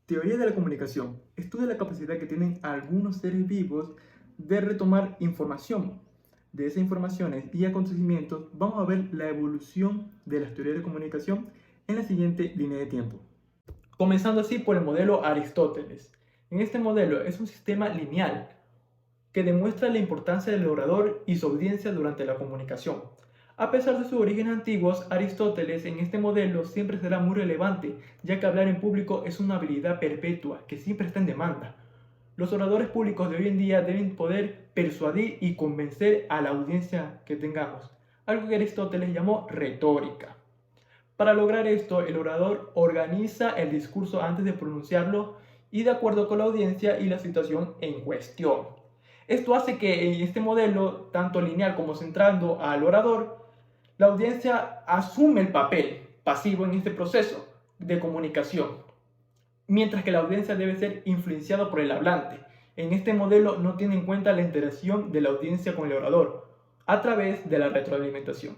Teoría de la comunicación. Estudia la capacidad que tienen algunos seres vivos de retomar información. De esas informaciones y acontecimientos vamos a ver la evolución de las teorías de comunicación en la siguiente línea de tiempo. Comenzando así por el modelo Aristóteles. En este modelo es un sistema lineal que demuestra la importancia del orador y su audiencia durante la comunicación. A pesar de sus orígenes antiguos, Aristóteles en este modelo siempre será muy relevante, ya que hablar en público es una habilidad perpetua que siempre está en demanda. Los oradores públicos de hoy en día deben poder persuadir y convencer a la audiencia que tengamos, algo que Aristóteles llamó retórica. Para lograr esto, el orador organiza el discurso antes de pronunciarlo y de acuerdo con la audiencia y la situación en cuestión. Esto hace que en este modelo, tanto lineal como centrando al orador, la audiencia asume el papel pasivo en este proceso de comunicación, mientras que la audiencia debe ser influenciada por el hablante. En este modelo no tiene en cuenta la interacción de la audiencia con el orador a través de la retroalimentación.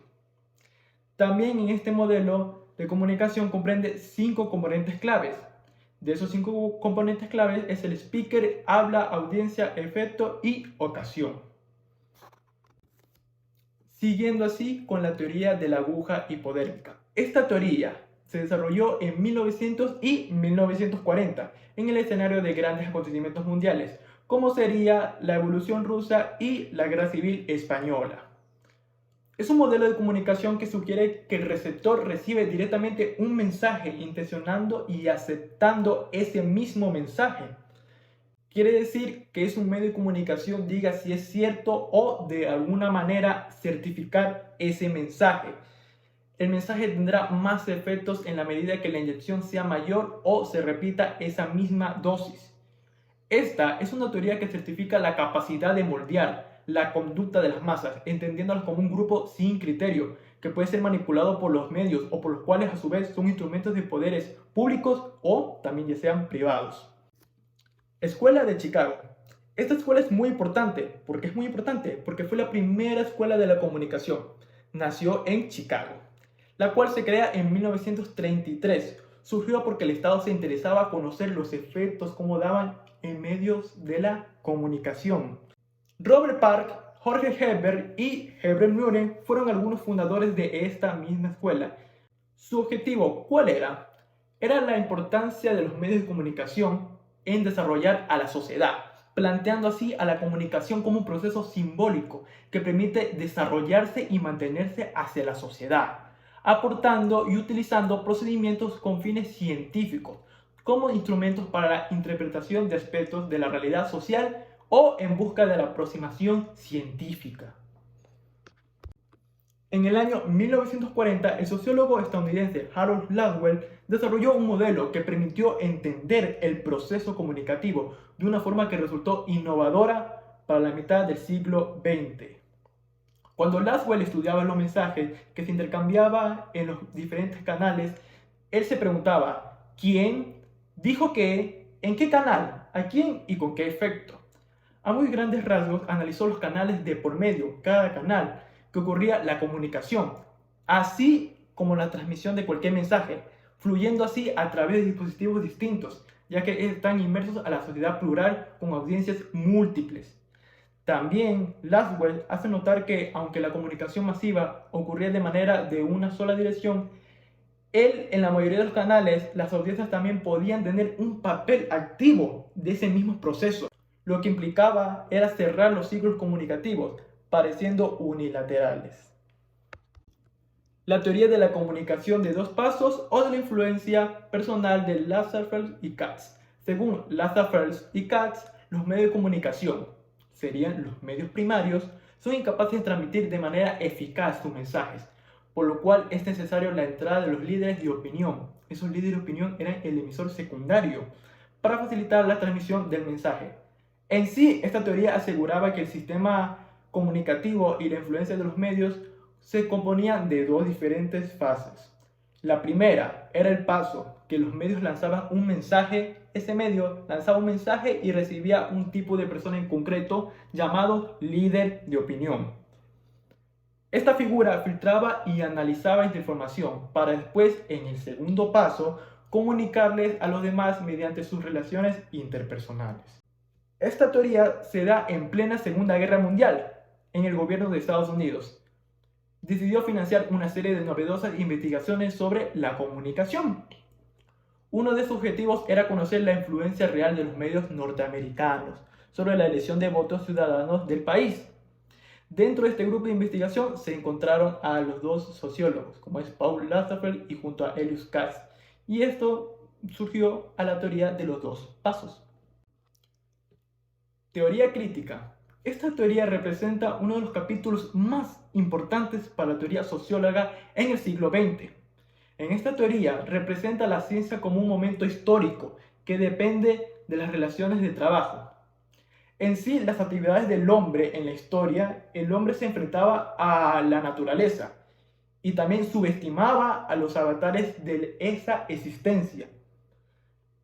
También en este modelo de comunicación comprende 5 componentes claves. De esos 5 componentes claves es el speaker, habla, audiencia, efecto y ocasión. Siguiendo así con la teoría de la aguja hipodérmica. Esta teoría se desarrolló en 1900 y 1940 en el escenario de grandes acontecimientos mundiales, como sería la Revolución Rusa y la Guerra Civil Española. Es un modelo de comunicación que sugiere que el receptor recibe directamente un mensaje intencionando y aceptando ese mismo mensaje. Quiere decir que es un medio de comunicación, diga si es cierto o de alguna manera certificar ese mensaje. El mensaje tendrá más efectos en la medida que la inyección sea mayor o se repita esa misma dosis. Esta es una teoría que certifica la capacidad de moldear la conducta de las masas, entendiéndolas como un grupo sin criterio, que puede ser manipulado por los medios o por los cuales a su vez son instrumentos de poderes públicos o también ya sean privados. Escuela de Chicago. Esta escuela es muy importante. ¿Por qué es muy importante? Porque fue la primera escuela de la comunicación. Nació en Chicago, la cual se crea en 1933. Surgió porque el Estado se interesaba en conocer los efectos, cómo daban en medios de la comunicación. Robert Park, Jorge Hebert y Herbert Mühren fueron algunos fundadores de esta misma escuela. Su objetivo, ¿cuál era? Era la importancia de los medios de comunicación en desarrollar a la sociedad, planteando así a la comunicación como un proceso simbólico que permite desarrollarse y mantenerse hacia la sociedad, aportando y utilizando procedimientos con fines científicos como instrumentos para la interpretación de aspectos de la realidad social o en busca de la aproximación científica. En el año 1940, el sociólogo estadounidense Harold Laswell desarrolló un modelo que permitió entender el proceso comunicativo de una forma que resultó innovadora para la mitad del siglo XX. Cuando Laswell estudiaba los mensajes que se intercambiaban en los diferentes canales, él se preguntaba: ¿quién dijo qué? ¿En qué canal? ¿A quién? ¿Y con qué efecto? A muy grandes rasgos analizó los canales de por medio, cada canal, que ocurría la comunicación, así como la transmisión de cualquier mensaje, fluyendo así a través de dispositivos distintos, ya que están inmersos a la sociedad plural con audiencias múltiples. También Laswell hace notar que, aunque la comunicación masiva ocurría de manera de una sola dirección, en la mayoría de los canales, las audiencias también podían tener un papel activo de ese mismo proceso. Lo que implicaba era cerrar los ciclos comunicativos, pareciendo unilaterales. La teoría de la comunicación de dos pasos o de la influencia personal de Lasserfeld y Katz. Según Lasserfeld y Katz, los medios de comunicación, serían los medios primarios, son incapaces de transmitir de manera eficaz sus mensajes, por lo cual es necesario la entrada de los líderes de opinión. Esos líderes de opinión eran el emisor secundario para facilitar la transmisión del mensaje. En sí, esta teoría aseguraba que el sistema comunicativo y la influencia de los medios se componían de dos diferentes fases. La primera era el paso, que los medios lanzaban un mensaje, ese medio lanzaba un mensaje y recibía un tipo de persona en concreto llamado líder de opinión. Esta figura filtraba y analizaba esta información para después, en el segundo paso, comunicarles a los demás mediante sus relaciones interpersonales. Esta teoría se da en plena Segunda Guerra Mundial, en el gobierno de Estados Unidos. Decidió financiar una serie de novedosas investigaciones sobre la comunicación. Uno de sus objetivos era conocer la influencia real de los medios norteamericanos sobre la elección de votos ciudadanos del país. Dentro de este grupo de investigación se encontraron a los dos sociólogos, como es Paul Lazarsfeld y junto a Elias Katz, y esto surgió a la teoría de los dos pasos. Teoría crítica. Esta teoría representa uno de los capítulos más importantes para la teoría socióloga en el siglo XX. En esta teoría representa la ciencia como un momento histórico que depende de las relaciones de trabajo. En sí, las actividades del hombre en la historia, el hombre se enfrentaba a la naturaleza y también subestimaba a los avatares de esa existencia.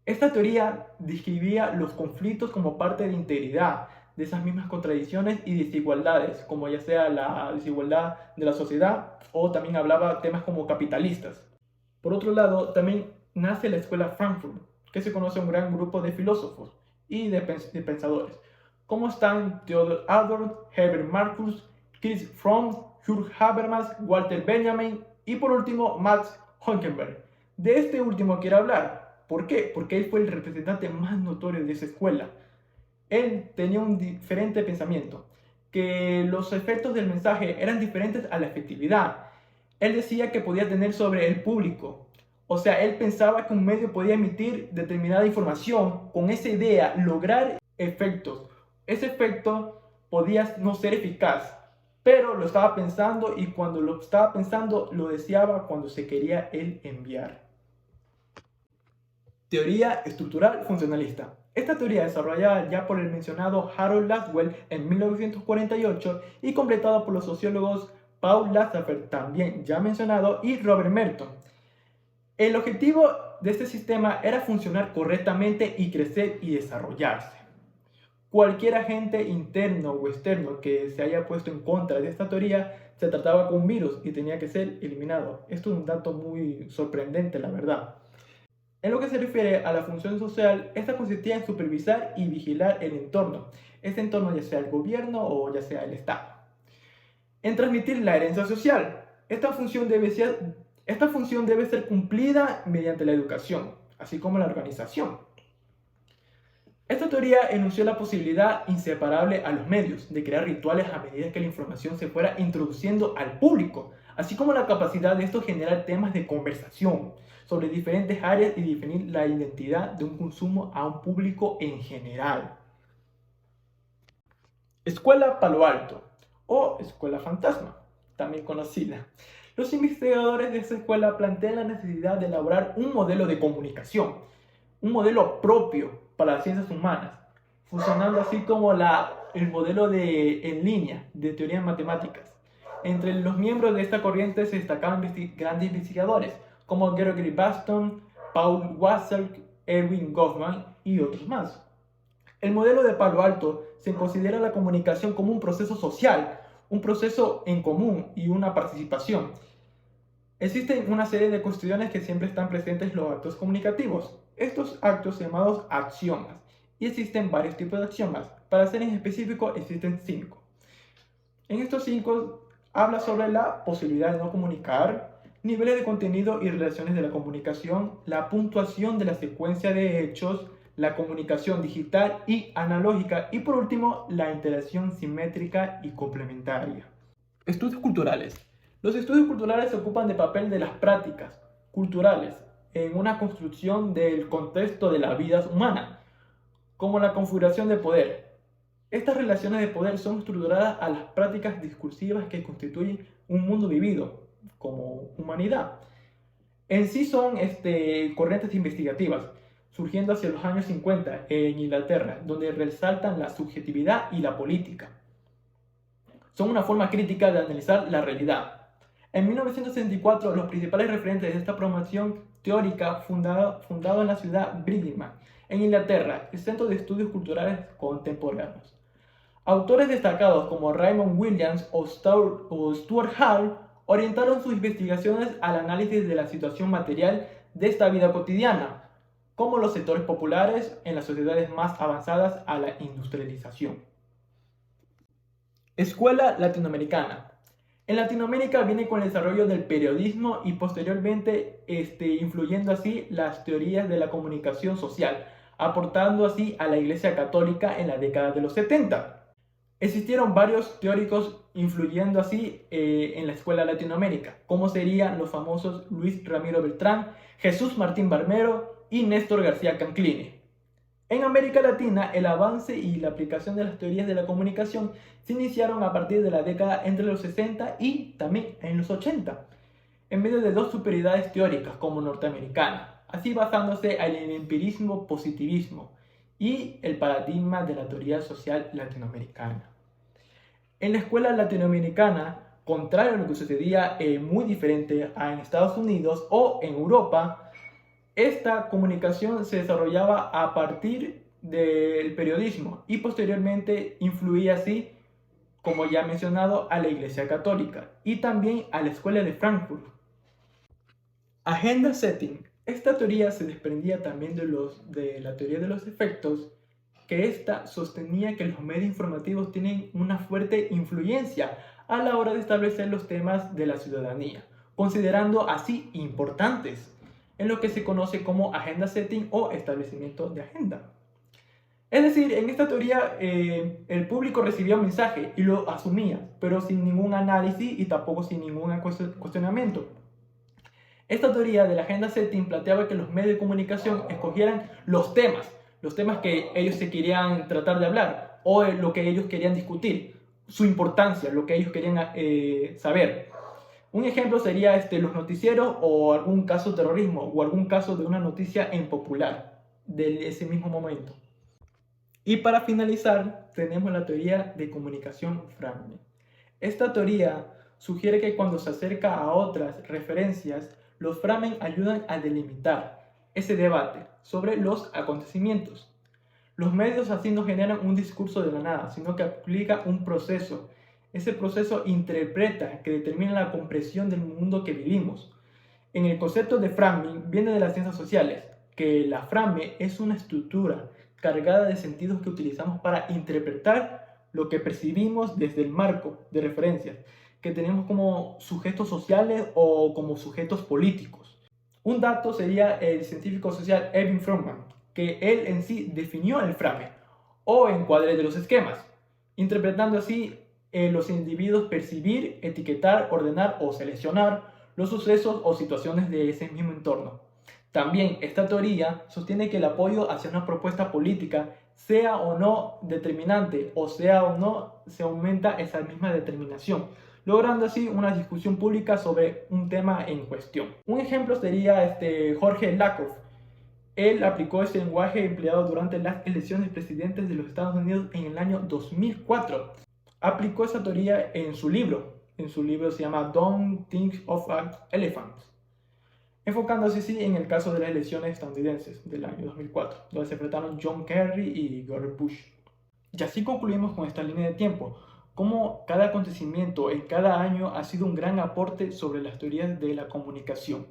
Esta teoría describía los conflictos como parte de integridad, de esas mismas contradicciones y desigualdades, como ya sea la desigualdad de la sociedad o también hablaba temas como capitalistas. Por otro lado, también nace la Escuela Frankfurt, que se conoce a un gran grupo de filósofos y de pensadores, como están Theodor Adorno, Herbert Marcuse, Chris Fromm, Kurt Habermas, Walter Benjamin y por último Max Hockenberg. De este último quiero hablar. ¿Por qué? Porque él fue el representante más notorio de esa escuela. Él tenía un diferente pensamiento, que los efectos del mensaje eran diferentes a la efectividad. Él decía que podía tener sobre el público. O sea, él pensaba que un medio podía emitir determinada información, con esa idea lograr efectos. Ese efecto podía no ser eficaz, pero lo estaba pensando y cuando lo estaba pensando lo deseaba cuando se quería él enviar. Teoría estructural funcionalista. Esta teoría desarrollada ya por el mencionado Harold Laswell en 1948 y completada por los sociólogos Paul Lazarsfeld, también ya mencionado, y Robert Merton. El objetivo de este sistema era funcionar correctamente y crecer y desarrollarse. Cualquier agente interno o externo que se haya puesto en contra de esta teoría se trataba con un virus y tenía que ser eliminado. Esto es un dato muy sorprendente, la verdad. En lo que se refiere a la función social, esta consistía en supervisar y vigilar el entorno. Este entorno ya sea el gobierno o ya sea el Estado. En transmitir la herencia social. Esta función debe ser cumplida mediante la educación, así como la organización. Esta teoría enunció la posibilidad inseparable a los medios de crear rituales a medida que la información se fuera introduciendo al público, así como la capacidad de esto generar temas de conversación sobre diferentes áreas y definir la identidad de un consumo a un público en general. Escuela Palo Alto o Escuela Fantasma, también conocida. Los investigadores de esta escuela plantean la necesidad de elaborar un modelo de comunicación, un modelo propio para las ciencias humanas, funcionando así como el modelo en línea de teorías matemáticas. Entre los miembros de esta corriente se destacaban grandes investigadores como Gregory Bateson, Paul Watzlawick, Erving Goffman y otros más. El modelo de Palo Alto se considera la comunicación como un proceso social, un proceso en común y una participación. Existen una serie de cuestiones que siempre están presentes en los actos comunicativos. Estos actos llamados axiomas. Y existen varios tipos de axiomas. Para ser en específico, existen 5. En estos 5 habla sobre la posibilidad de no comunicar, niveles de contenido y relaciones de la comunicación, la puntuación de la secuencia de hechos, la comunicación digital y analógica y por último, la interacción simétrica y complementaria. Estudios culturales. Los estudios culturales se ocupan del papel de las prácticas culturales en una construcción del contexto de la vida humana, como la configuración de poder. Estas relaciones de poder son estructuradas a las prácticas discursivas que constituyen un mundo vivido como humanidad. En sí son corrientes investigativas, surgiendo hacia los años 50 en Inglaterra, donde resaltan la subjetividad y la política. Son una forma crítica de analizar la realidad. En 1964, los principales referentes de esta promoción teórica fundado en la ciudad de Birmingham, en Inglaterra, el Centro de Estudios Culturales Contemporáneos. Autores destacados como Raymond Williams o Stuart Hall orientaron sus investigaciones al análisis de la situación material de esta vida cotidiana, como los sectores populares en las sociedades más avanzadas a la industrialización. Escuela latinoamericana. En Latinoamérica viene con el desarrollo del periodismo y posteriormente influyendo así las teorías de la comunicación social, aportando así a la Iglesia Católica en la década de los 70. Existieron varios teóricos influyendo así en la escuela Latinoamérica, como serían los famosos Luis Ramiro Beltrán, Jesús Martín Barmero y Néstor García Canclini. En América Latina, el avance y la aplicación de las teorías de la comunicación se iniciaron a partir de la década entre los 60 y también en los 80, en medio de dos superioridades teóricas como norteamericana, así basándose en el empirismo positivismo y el paradigma de la teoría social latinoamericana. En la escuela latinoamericana, contrario a lo que sucedía muy diferente en Estados Unidos o en Europa, esta comunicación se desarrollaba a partir del periodismo y posteriormente influía así, como ya mencionado, a la Iglesia Católica y también a la Escuela de Frankfurt. Agenda setting. Esta teoría se desprendía también de la teoría de los efectos, que ésta sostenía que los medios informativos tienen una fuerte influencia a la hora de establecer los temas de la ciudadanía, considerando así importantes en lo que se conoce como agenda setting o establecimiento de agenda. Es decir, en esta teoría el público recibía un mensaje y lo asumía, pero sin ningún análisis y tampoco sin ningún cuestionamiento. Esta teoría de la agenda setting planteaba que los medios de comunicación escogieran los temas que ellos se querían tratar de hablar o lo que ellos querían discutir, su importancia, lo que ellos querían saber. Un ejemplo sería los noticieros o algún caso de terrorismo o algún caso de una noticia en popular de ese mismo momento. Y para finalizar, tenemos la teoría de comunicación framing. Esta teoría sugiere que cuando se acerca a otras referencias, los framing ayudan a delimitar ese debate sobre los acontecimientos. Los medios así no generan un discurso de la nada, sino que aplica un proceso. Ese proceso interpreta, que determina la comprensión del mundo que vivimos. En el concepto de framing viene de las ciencias sociales, que la frame es una estructura cargada de sentidos que utilizamos para interpretar lo que percibimos desde el marco de referencias, que tenemos como sujetos sociales o como sujetos políticos. Un dato sería el científico social Erwin Frommman, que él en sí definió el frame o encuadre de los esquemas, interpretando así los individuos percibir, etiquetar, ordenar o seleccionar los sucesos o situaciones de ese mismo entorno. También esta teoría sostiene que el apoyo hacia una propuesta política sea o no determinante o sea o no se aumenta esa misma determinación, logrando así una discusión pública sobre un tema en cuestión. Un ejemplo sería Jorge Lakoff. Él aplicó ese lenguaje empleado durante las elecciones presidentes de los Estados Unidos en el año 2004. Aplicó esa teoría en su libro. En su libro se llama Don't Think of an Elephant, enfocándose así en el caso de las elecciones estadounidenses del año 2004, donde se enfrentaron John Kerry y George Bush. Y así concluimos con esta línea de tiempo, cómo cada acontecimiento en cada año ha sido un gran aporte sobre las teorías de la comunicación.